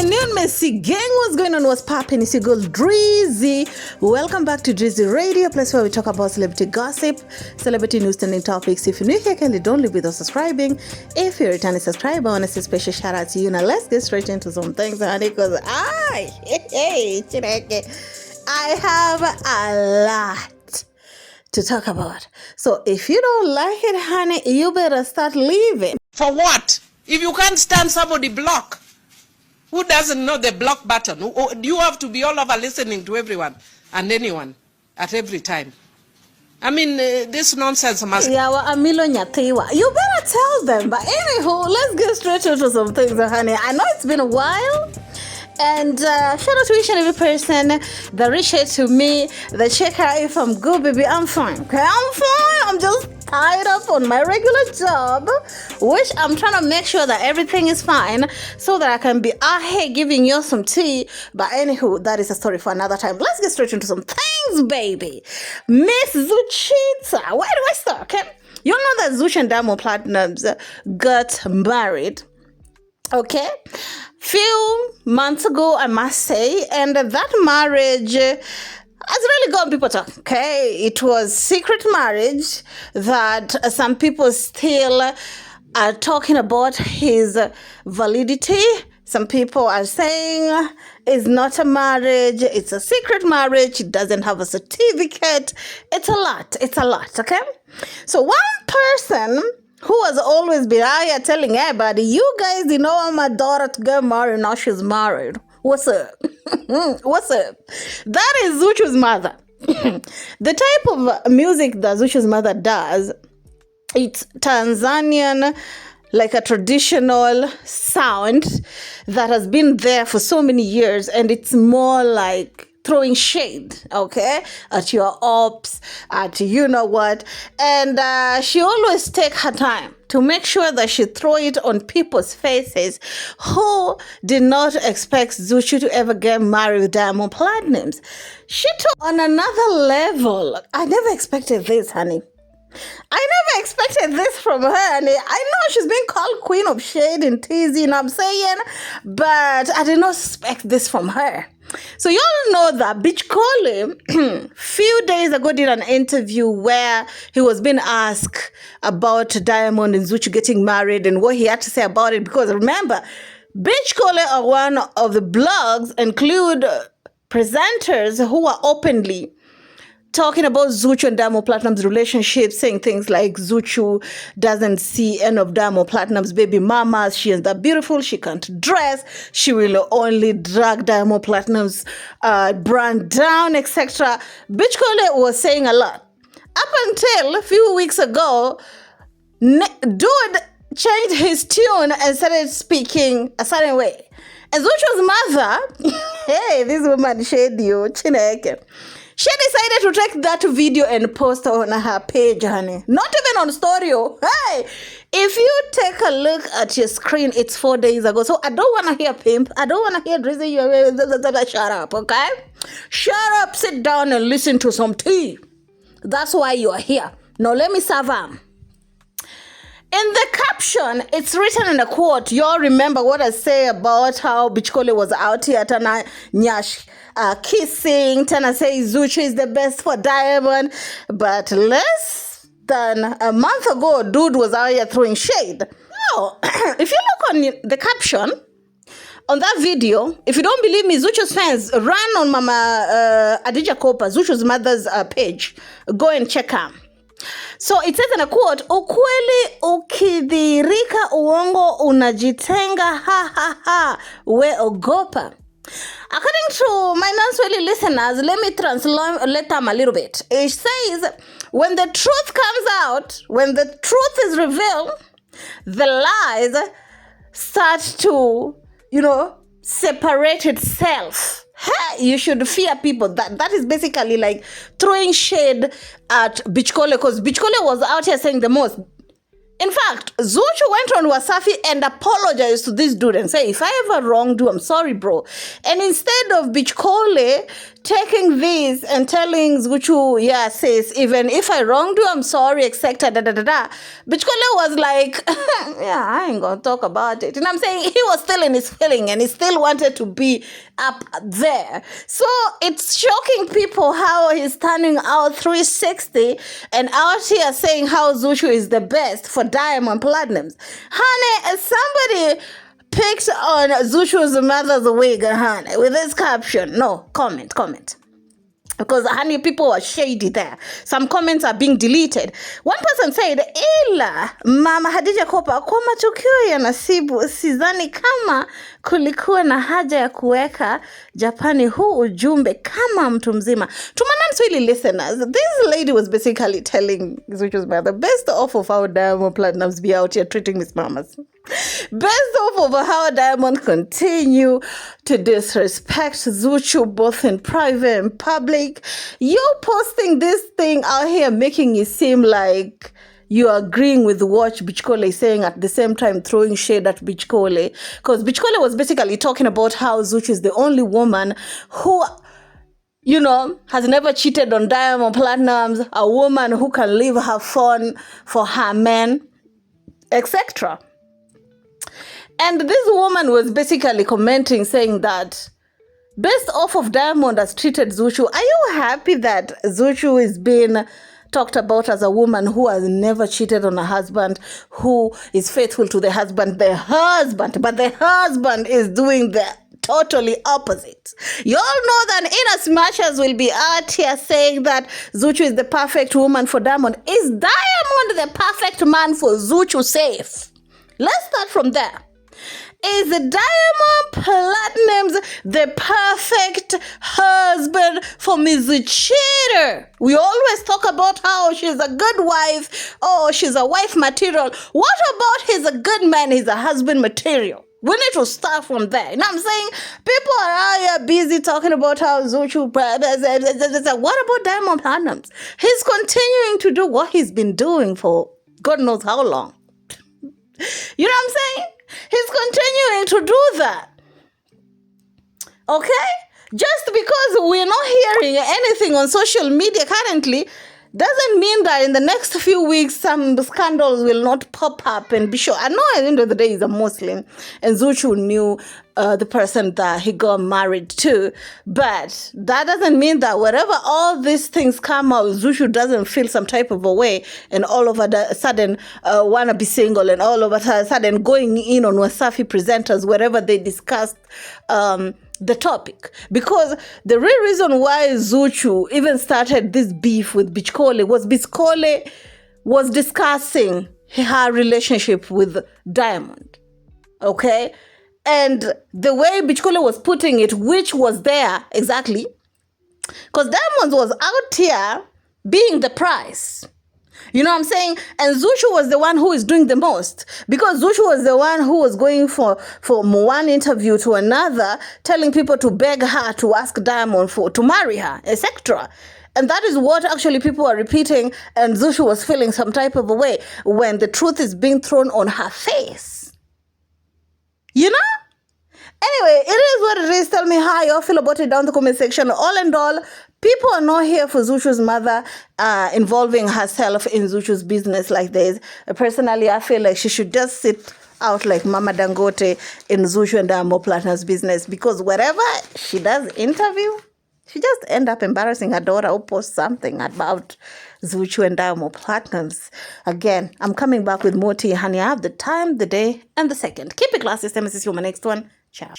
afternoon, Messy Gang. What's going on? What's popping? It's your girl Drizzy. Welcome back to Drizzy Radio, place where we talk about celebrity gossip, celebrity news, trending topics. If you're new here, kindly don't leave without subscribing. If you're a returning subscriber, I want to say special shout out to you. Now let's get straight into some things, honey, because I have a lot to talk about. So if you don't like it, honey, you better start leaving. For what? If you can't stand somebody, block. Who doesn't know the block button? Do you have to be all over listening to everyone and anyone at every time? I mean, this nonsense must... Yeah, well, Amilo Nyatiwa. You better tell them. But anywho, let's get straight into some things, honey. I know it's been a while. And shout out to each and every person that reached out to me, that check out if I'm good, baby. I'm fine. Okay, I'm fine. I'm just tied up on my regular job, which I'm trying to make sure that everything is fine so that I can be out here giving you some tea. But anywho, that is a story for another time. Let's get straight into some things, baby. Miss ZUCHU. Where do I start? Okay, you know that ZUCHU and Diamond Platnumz got married. Okay, few months ago, I must say, and that marriage has really gotten people talking. Okay, it was secret marriage that some people still are talking about his validity. Some people are saying it's not a marriage, it's a secret marriage, it doesn't have a certificate. It's a lot, okay? So one person who has always been out here telling everybody, you guys, you know, I'm my daughter to get married, now she's married. What's up? What's up? That is ZUCHU's mother. The type of music that ZUCHU's mother does, it's Tanzanian, like a traditional sound that has been there for so many years, and it's more like throwing shade, okay, at your ops, at you know what, and she always take her time to make sure that she throw it on people's faces who did not expect ZUCHU to ever get married with Diamond Platnumz. She took on another level. I never expected this, honey. I never expected this from her, and I know she's been called Queen of Shade and teasing, I'm saying, but I did not expect this from her. So you all know that b1tchK0L few days ago did an interview where he was being asked about Diamond and ZUCHU getting married and what he had to say about it, because remember, b1tchK0L are one of the blogs include presenters who are openly talking about ZUCHU and Diamond Platnumz relationship, saying things like ZUCHU doesn't see any of Diamond Platnumz baby mamas. She is that beautiful. She can't dress. She will only drag Diamond Platnumz brand down, etc. b1tchK0L was saying a lot. Up until a few weeks ago, dude changed his tune and started speaking a certain way. And ZUCHU's mother, hey, this woman shade you, Chineke. She decided to take that video and post on her page, honey. Not even on story. Hey, if you take a look at your screen, it's 4 days ago. So I don't want to hear pimp. I don't want to hear Drizzy. Shut up, okay? Shut up, sit down and listen to some tea. That's why you are here. Now let me serve them. In the caption, it's written in a quote. You all remember what I say about how b1tchK0L was out here, Tana Nyash, kissing. Tana say ZUCHU is the best for Diamond. But less than a month ago, dude was out here throwing shade. Now, if you look on the caption, on that video, if you don't believe me, ZUCHU's fans, run on Mama Adija Kopa, ZUCHU's mother's page. Go and check her. So it says in a quote, ukweli ukidhirika uongo unajitenga ha ha ha we ogopa. According to my non-Swahili listeners, let me translate them a little bit. It says, when the truth comes out, when the truth is revealed, the lies start to, separate itself. Hey, you should fear people. That is basically like throwing shade at b1tchK0L, because b1tchK0L was out here saying the most. In fact, ZUCHU went on Wasafi and apologized to this dude and said, if I ever wronged you, I'm sorry, bro. And instead of b1tchK0L taking this and telling ZUCHU, yeah, sis, even if I wronged you, I'm sorry, etc. B1tchK0L was like, yeah, I ain't gonna talk about it. And I'm saying he was still in his feeling and he still wanted to be up there. So it's shocking people how he's turning out 360 and out here saying how ZUCHU is the best for diamond platinums. Honey, somebody picked on ZUCHU's mother's wig, honey, with this caption. No, comment. Because, honey, people were shady there. Some comments are being deleted. One person said, ila, Mama Hadija Kopa, kwa matukio ya nasibu, sidhani kama kulikuwa na haja ya kuweka Japani huu ujumbe kama mtu mzima. To my non-Swahili listeners, this lady was basically telling ZUCHU's mother, best off of our diamond platinums be out here treating Miss Mamas. Best off of how Diamond continue to disrespect ZUCHU both in private and public. You're posting this thing out here making it seem like you're agreeing with what B1tchK0L is saying, at the same time throwing shade at B1tchK0L. Because B1tchK0L was basically talking about how ZUCHU is the only woman who, you know, has never cheated on diamond platinums, a woman who can leave her phone for her man, etc. And this woman was basically commenting, saying that based off of Diamond has treated ZUCHU, are you happy that ZUCHU is being talked about as a woman who has never cheated on a husband, who is faithful to the husband, but the husband is doing the totally opposite. You all know that in as much as we'll be out here saying that ZUCHU is the perfect woman for Diamond, is Diamond the perfect man for ZUCHU safe? Let's start from there. Is Diamond Platinum's the perfect husband for Ms. Cheater? We always talk about how she's a good wife. Oh, she's a wife material. What about he's a good man, he's a husband material? We need to start from there. You know what I'm saying? People are out here busy talking about how ZUCHU, what about Diamond Platinums? He's continuing to do what he's been doing for God knows how long. You know what I'm saying? He's continuing to do that. Okay? Just because we're not hearing anything on social media currently doesn't mean that in the next few weeks some scandals will not pop up and be sure. I know at the end of the day he's a Muslim and ZUCHU knew the person that he got married to, but that doesn't mean that wherever all these things come out, ZUCHU doesn't feel some type of a way and all of a sudden want to be single and all of a sudden going in on Wasafi presenters wherever they discussed the topic. Because the real reason why ZUCHU even started this beef with B1tchK0L was B1tchK0L was discussing her relationship with Diamond. Okay? And the way B1tchK0L was putting it, which was there exactly, because Diamond was out here being the price. You know what I'm saying? And ZUCHU was the one who is doing the most, because ZUCHU was the one who was going from one interview to another, telling people to beg her to ask Diamond to marry her, etc. And that is what actually people are repeating, and ZUCHU was feeling some type of a way when the truth is being thrown on her face. You know? Anyway, it is what it is. Tell me how you all feel about it down in the comment section. All in all, people are not here for ZUCHU's mother involving herself in ZUCHU's business like this. Personally, I feel like she should just sit out like Mama Dangote in ZUCHU and Diamond Platinum's business, because wherever she does interview, she just end up embarrassing her daughter or post something about ZUCHU and Diamond Platinums. Again, I'm coming back with more tea, honey. I have the time, the day, and the second. Keep it classy. See you on my next one. Ciao.